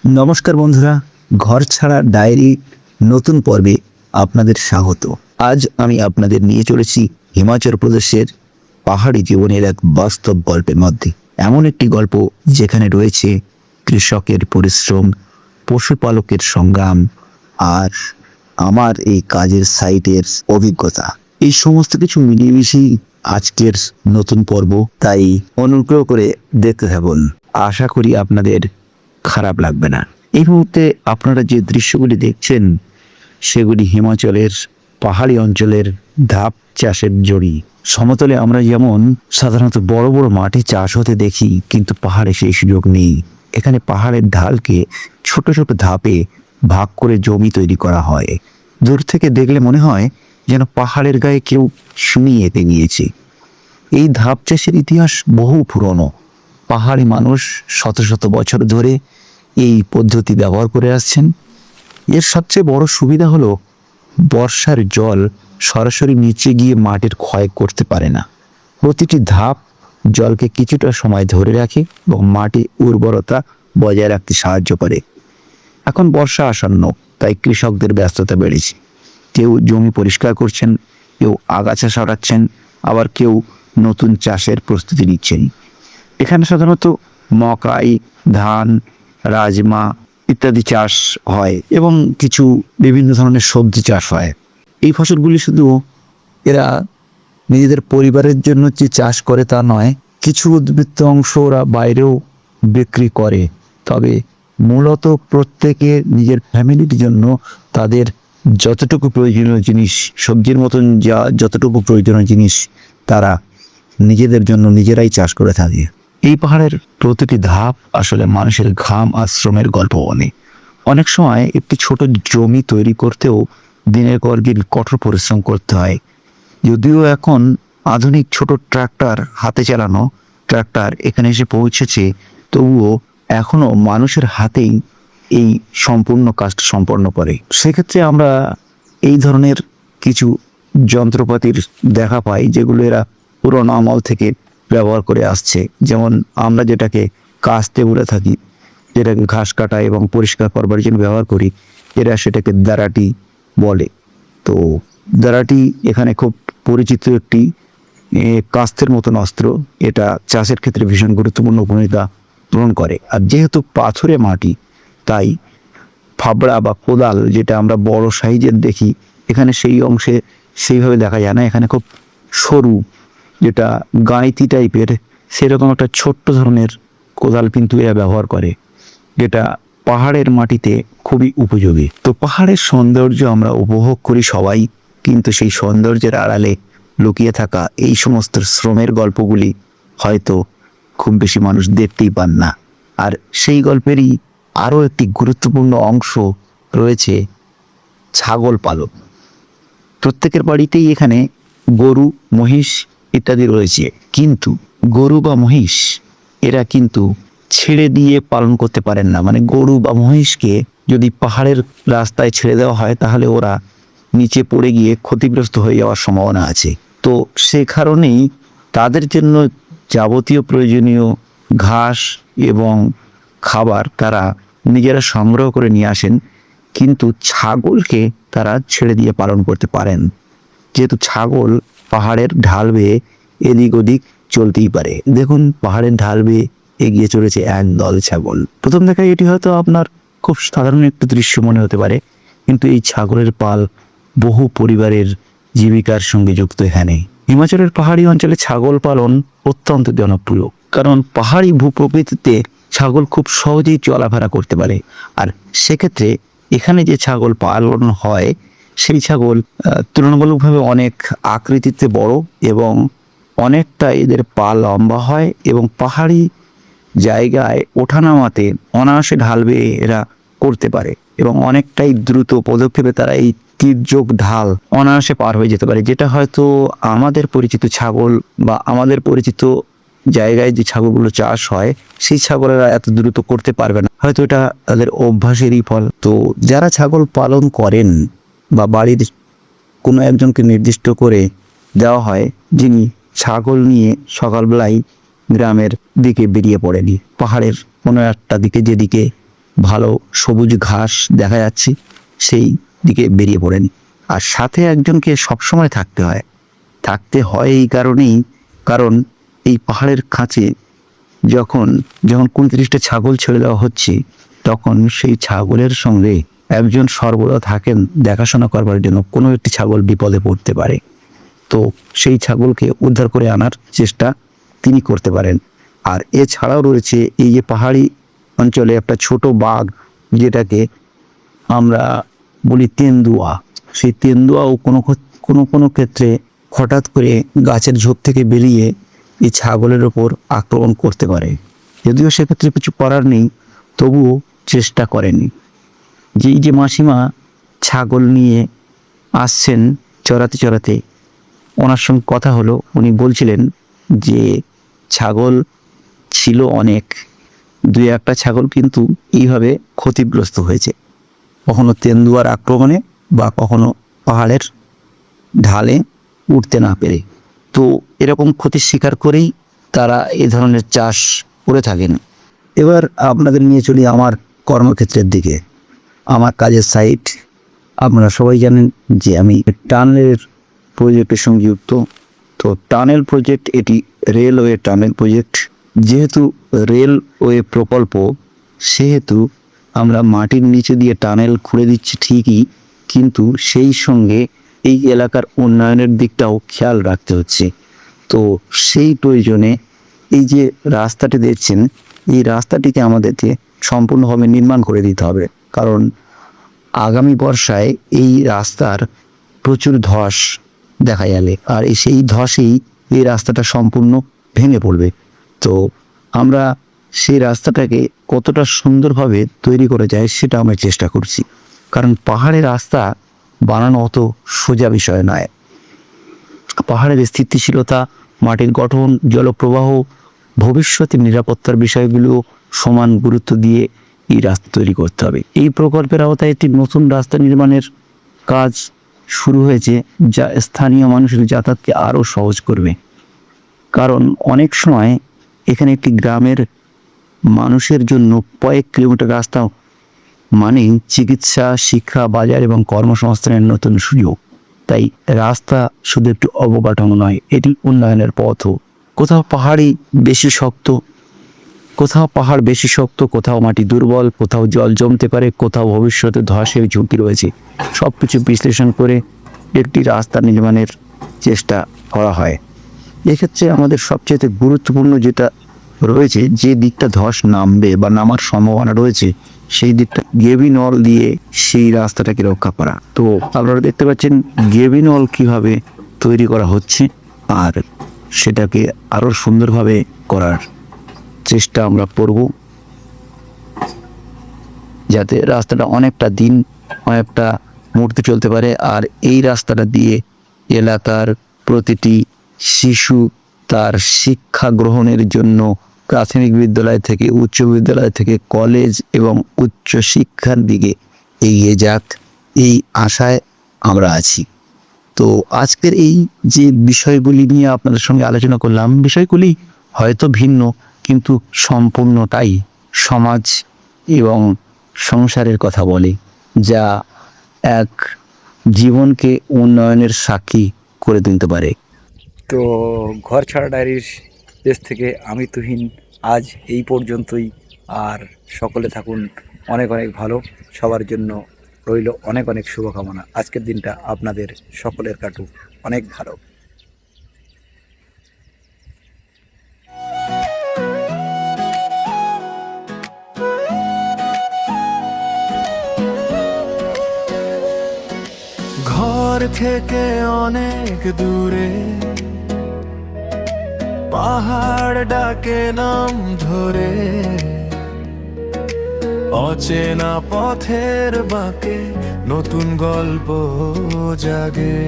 নমস্কার বন্ধুরা, ঘর ছাড়া ডায়েরি নতুন পর্বে আপনাদের স্বাগত। আজ আমি আপনাদের নিয়ে চলেছি হিমাচল প্রদেশের পাহাড়ি জীবনের এক বাস্তব গল্পের মধ্যে। এমন একটি গল্প যেখানে রয়েছে কৃষকের পরিশ্রম, পশুপালকের সংগ্রাম আর আমার এই কাজের সাইটের অভিজ্ঞতা। এই সমস্ত কিছু মিলিয়ে মিশিয়ে আজকের নতুন পর্ব, তাই অনুগ্রহ করে দেখতে থাকুন। আশা করি আপনাদের খারাপ লাগবে না। এই মুহূর্তে আপনারা যে দৃশ্যগুলি দেখছেন সেগুলি হিমাচলের পাহাড়ি অঞ্চলের ধাপ চাষের জড়ি। সমতলে আমরা যেমন সাধারণত বড় বড় মাঠে চাষ হতে দেখি, কিন্তু পাহাড়ে সেই সুযোগ নেই। এখানে পাহাড়ের ঢালকে ছোট ছোট ধাপে ভাগ করে জমি তৈরি করা হয়। দূর থেকে দেখলে মনে হয় যেন পাহাড়ের গায়ে কেউ শুনি এঁকে নিয়েছে। এই ধাপ চাষের ইতিহাস বহু পুরনো। পাহাড়ি মানুষ শত শত বছর ধরে এই পদ্ধতি ব্যবহার করে আসছেন। এর সবচেয়ে বড় সুবিধা হলো বর্ষার জল সরাসরি নিচে গিয়ে মাটির ক্ষয় করতে পারে না। প্রতিটি ধাপ জলকে কিছুটা সময় ধরে রাখে এবং মাটির উর্বরতা বজায় রাখতে সাহায্য করে। এখন বর্ষা আসন্ন, তাই কৃষকদের ব্যস্ততা বেড়েছে। কেউ জমি পরিষ্কার করছেন, কেউ আগাছা সরাচ্ছেন, আবার কেউ নতুন চাষের প্রস্তুতি নিচ্ছেন। এখানে সাধারণত মকাই, ধান, রাজমা ইত্যাদি চাষ হয় এবং কিছু বিভিন্ন ধরনের সবজি চাষ হয়। এই ফসলগুলি শুধু এরা নিজেদের পরিবারের জন্য যে চাষ করে তা নয়, কিছু উদ্বৃত্ত অংশ ওরা বাইরেও বিক্রি করে। তবে মূলত প্রত্যেকে নিজের ফ্যামিলির জন্য তাদের যতটুকু প্রয়োজনীয় জিনিস, সবজির মতন যতটুকু প্রয়োজনীয় জিনিস তারা নিজেদের জন্য নিজেরাই চাষ করে থাকে। এই পাহাড়ের প্রতিটি ধাপ আসলে মানুষের ঘাম আর শ্রমের গল্প বলে। অনেক সময় একটি ছোট জমি তৈরি করতেও দিনের পর দিন কঠোর পরিশ্রম করতে হয়। যদিও এখন আধুনিক ছোট ট্রাক্টর, হাতে চালানো ট্রাক্টর এখানে এসে পৌঁছেছে, তবুও এখনো মানুষের হাতেই এই সম্পূর্ণ কাজটা সম্পন্ন করে। সেক্ষেত্রে আমরা এই ধরনের কিছু যন্ত্রপাতির দেখা পাই যেগুলো এরা পুরনো আমল থেকে ব্যবহার করে আসছে। যেমন আমরা যেটাকে কাস্তে বলে থাকি, যেটাকে ঘাস কাটা এবং পরিষ্কার করবার জন্য ব্যবহার করি, এরা সেটাকে দারাটি বলে। তো দারাটি এখানে খুব পরিচিত একটি কাস্তের মতন অস্ত্র। এটা চাষের ক্ষেত্রে ভীষণ গুরুত্বপূর্ণ ভূমিকা গ্রহণ করে। আর যেহেতু পাথুরে মাটি, তাই ফাবড়া বা কোদাল যেটা আমরা বড় সাইজের দেখি, এখানে সেই অংশে সেইভাবে দেখা যায় না। এখানে খুব সরু, যেটা গাঁইতি টাইপের, সেরকম একটা ছোট্ট ধরনের কোদাল কিন্তু এরা ব্যবহার করে, যেটা পাহাড়ের মাটিতে খুবই উপযোগী। তো পাহাড়ের সৌন্দর্য আমরা উপভোগ করি সবাই, কিন্তু সেই সৌন্দর্যের আড়ালে লুকিয়ে থাকা এই সমস্ত শ্রমের গল্পগুলি হয়তো খুব বেশি মানুষ দেখতেই পান না। আর সেই গল্পেরই আরও একটি গুরুত্বপূর্ণ অংশ রয়েছে ছাগল পালন। প্রত্যেকের বাড়িতেই এখানে গরু, মহিষ ইত্যাদি রয়েছে, কিন্তু গরু বা মহিষ এরা কিন্তু ছেড়ে দিয়ে পালন করতে পারেন না। মানে গরু বা মহিষকে যদি পাহাড়ের রাস্তায় ছেড়ে দেওয়া হয়, তাহলে ওরা নিচে পড়ে গিয়ে ক্ষতিগ্রস্ত হয়ে যাওয়ার সম্ভাবনা আছে। তো সে কারণেই তাদের জন্য যাবতীয় প্রয়োজনীয় ঘাস এবং খাবার তারা নিজেরা সংগ্রহ করে নিয়ে আসেন, কিন্তু ছাগলকে তারা ছেড়ে দিয়ে পালন করতে পারেন, যেহেতু ছাগল পাহাড়ের ঢাল বেয়ে এদিক ওদিক চলতেই পারে। দেখুন, পাহাড়ের ঢাল বেয়ে এগিয়ে চলেছে এক দল ছাগল। প্রথম দেখায় এটি হয়তো আপনার খুব সাধারণ একটি দৃশ্য মনে হতে পারে, কিন্তু এই ছাগলের পাল বহু পরিবারের জীবিকার সঙ্গে যুক্ত। এখানে হিমাচলের পাহাড়ি অঞ্চলে ছাগল পালন অত্যন্ত জনপ্রিয়, কারণ পাহাড়ি ভূপ্রকৃতিতে ছাগল খুব সহজেই চলাফেরা করতে পারে। আর সেক্ষেত্রে এখানে যে ছাগল পালন হয়, সেই ছাগল তুলনামূলকভাবে অনেক আকৃতিতে বড় এবং অনেকটা এদের পা লম্বা হয়, এবং পাহাড়ি জায়গায় ওঠানামাতে অনায়াসে ঢাল বেয়ে এরা করতে পারে এবং অনেকটাই দ্রুত পদক্ষেপে তারা এই তীর্যক ঢাল অনায়াসে পার হয়ে যেতে পারে, যেটা হয়তো আমাদের পরিচিত ছাগল বা আমাদের পরিচিত জায়গায় যে ছাগলগুলো চাষ হয় সেই ছাগলেরা এত দ্রুত করতে পারবে না। হয়তো এটা তাদের অভ্যাসেরই ফল। তো যারা ছাগল পালন করেন বা বাড়ির কোনো একজনকে নির্দিষ্ট করে দেওয়া হয়, যিনি ছাগল নিয়ে সকালবেলায় গ্রামের দিকে বেরিয়ে পড়েনি, পাহাড়ের কোনো একটা দিকে যেদিকে ভালো সবুজ ঘাস দেখা যাচ্ছে সেই দিকে বেরিয়ে পড়েন। আর সাথে একজনকে সবসময় থাকতে হয় এই কারণেই, কারণ এই পাহাড়ের খাঁচে যখন যখন ২৯টা ছাগল ছেড়ে দেওয়া হচ্ছে, তখন সেই ছাগলের সঙ্গে একজন সর্বদা থাকেন দেখাশোনা করবার জন্য। কোনো একটি ছাগল বিপদে পড়তে পারে, তো সেই ছাগলকে উদ্ধার করে আনার চেষ্টা তিনি করতে পারেন। আর এছাড়াও রয়েছে এই যে পাহাড়ি অঞ্চলে একটা ছোট বাঘ, যেটাকে আমরা বলি তেন্দুয়া। সেই তেন্দুয়াও কোনো কোনো ক্ষেত্রে হঠাৎ করে গাছের ঝোপ থেকে বেরিয়ে এই ছাগলের ওপর আক্রমণ করতে পারে। যদিও সেক্ষেত্রে কিছু করার নেই, তবুও চেষ্টা করেনি। যে মাসিমা ছাগল নিয়ে আসছেন চড়াতে চড়াতে, ওনার সঙ্গে কথা হলো, উনি বলছিলেন যে ছাগল ছিল অনেক, ২-১টা ছাগল কিন্তু এইভাবে ক্ষতিগ্রস্ত হয়েছে, কখনো তেন্দুয়ার আক্রমণে বা কখনো পাহাড়ের ঢালে উঠতে না পেরে। তো এরকম ক্ষতির শিকার করেই তারা এ ধরনের চাষ করে থাকেন। এবার আপনাদের নিয়ে চলি আমার কর্মক্ষেত্রের দিকে, আমার কাজের সাইট। আপনারা সবাই জানেন যে আমি টানেলের প্রজেক্টের সঙ্গে যুক্ত। তো টানেল প্রজেক্ট, এটি রেলওয়ে টানেল প্রজেক্ট। যেহেতু রেলওয়ে প্রকল্প, সেহেতু আমরা মাটির নিচে দিয়ে টানেল খুঁড়ে দিচ্ছি ঠিকই, কিন্তু সেই সঙ্গে এই এলাকার উন্নয়নের দিকটাও খেয়াল রাখতে হচ্ছে। তো সেই প্রয়োজনে এই যে রাস্তাটি দেখছেন, এই রাস্তাটিকে আমাদেরকে সম্পূর্ণভাবে নির্মাণ করে দিতে হবে, কারণ আগামী বর্ষায় এই রাস্তার প্রচুর ধস দেখা যাবে, আর সেই ধসেই এই রাস্তাটা সম্পূর্ণ ভেঙে পড়বে। তো আমরা সেই রাস্তাটাকে কতটা সুন্দরভাবে তৈরি করা যায় সেটা আমরা চেষ্টা করছি, কারণ পাহাড়ের রাস্তা বানানো অত সোজা বিষয় নয়। পাহাড়ের স্থিতিশীলতা, মাটির গঠন, জলপ্রবাহ, ভবিষ্যতে নিরাপত্তার বিষয়গুলো সমান গুরুত্ব দিয়ে এই রাস্তা তৈরি করতে হবে। এই প্রকল্পের আওতায় একটি নতুন রাস্তা নির্মাণের কাজ শুরু হয়েছে, যা স্থানীয় মানুষের যাতায়াতকে আরও সহজ করবে। কারণ অনেক সময় এখানে একটি গ্রামের মানুষের জন্য কয়েক কিলোমিটার রাস্তা মানে চিকিৎসা, শিক্ষা, বাজার এবং কর্মসংস্থানের নতুন সুযোগ। তাই রাস্তা শুধু একটি অবকাঠামো নয়, এটি উন্নয়নের পথও। কোথাও পাহাড় বেশি শক্ত, কোথাও মাটি দুর্বল, কোথাও জল জমতে পারে, কোথাও ভবিষ্যতে ধসের ঝুঁকি রয়েছে। সব কিছু বিশ্লেষণ করে একটি রাস্তা নির্মাণের চেষ্টা করা হয়। এক্ষেত্রে আমাদের সবচেয়ে গুরুত্বপূর্ণ যেটা রয়েছে, যে দিকটা ধস নামবে বা নামার সম্ভাবনা রয়েছে, সেই দিকটা গেবিনল দিয়ে সেই রাস্তাটাকে রক্ষা করা। তো আপনারা দেখতে পাচ্ছেন গেবিনল কিভাবে তৈরি করা হচ্ছে, আর সেটাকে আরও সুন্দরভাবে করার চেষ্টা আমরা করব, যাতে রাস্তাটা অনেকটা মুহূর্তে চলতে পারে। আর এই রাস্তাটা দিয়ে এলাকার প্রতিটি শিশু তার শিক্ষা গ্রহণের জন্য প্রাথমিক বিদ্যালয় থেকে উচ্চ বিদ্যালয় থেকে কলেজ এবং উচ্চ শিক্ষার দিকে এগিয়ে যাক, এই আশায় আমরা আছি। তো আজকের এই যে বিষয়গুলি নিয়ে আপনাদের সঙ্গে আলোচনা করলাম, বিষয়গুলি হয়তো ভিন্ন, কিন্তু সম্পূর্ণটাই সমাজ এবং সংসারের কথা বলে, যা এক জীবনকে উন্নয়নের সাক্ষী করে তুলতে পারে। তো ঘর ছাড়া ডায়েরির দেশ থেকে আমি তুহিন আজ এই পর্যন্তই। আর সকলে থাকুন অনেক অনেক ভালো, সবার জন্য রইল অনেক অনেক শুভকামনা। আজকের দিনটা আপনাদের সকলের কাটুক অনেক ভালো। ঘর থেকে অনেক দূরে পাহাড় ডাকে নাম ধরে, অচেনা পথের বাঁকে নতুন গল্প জাগে।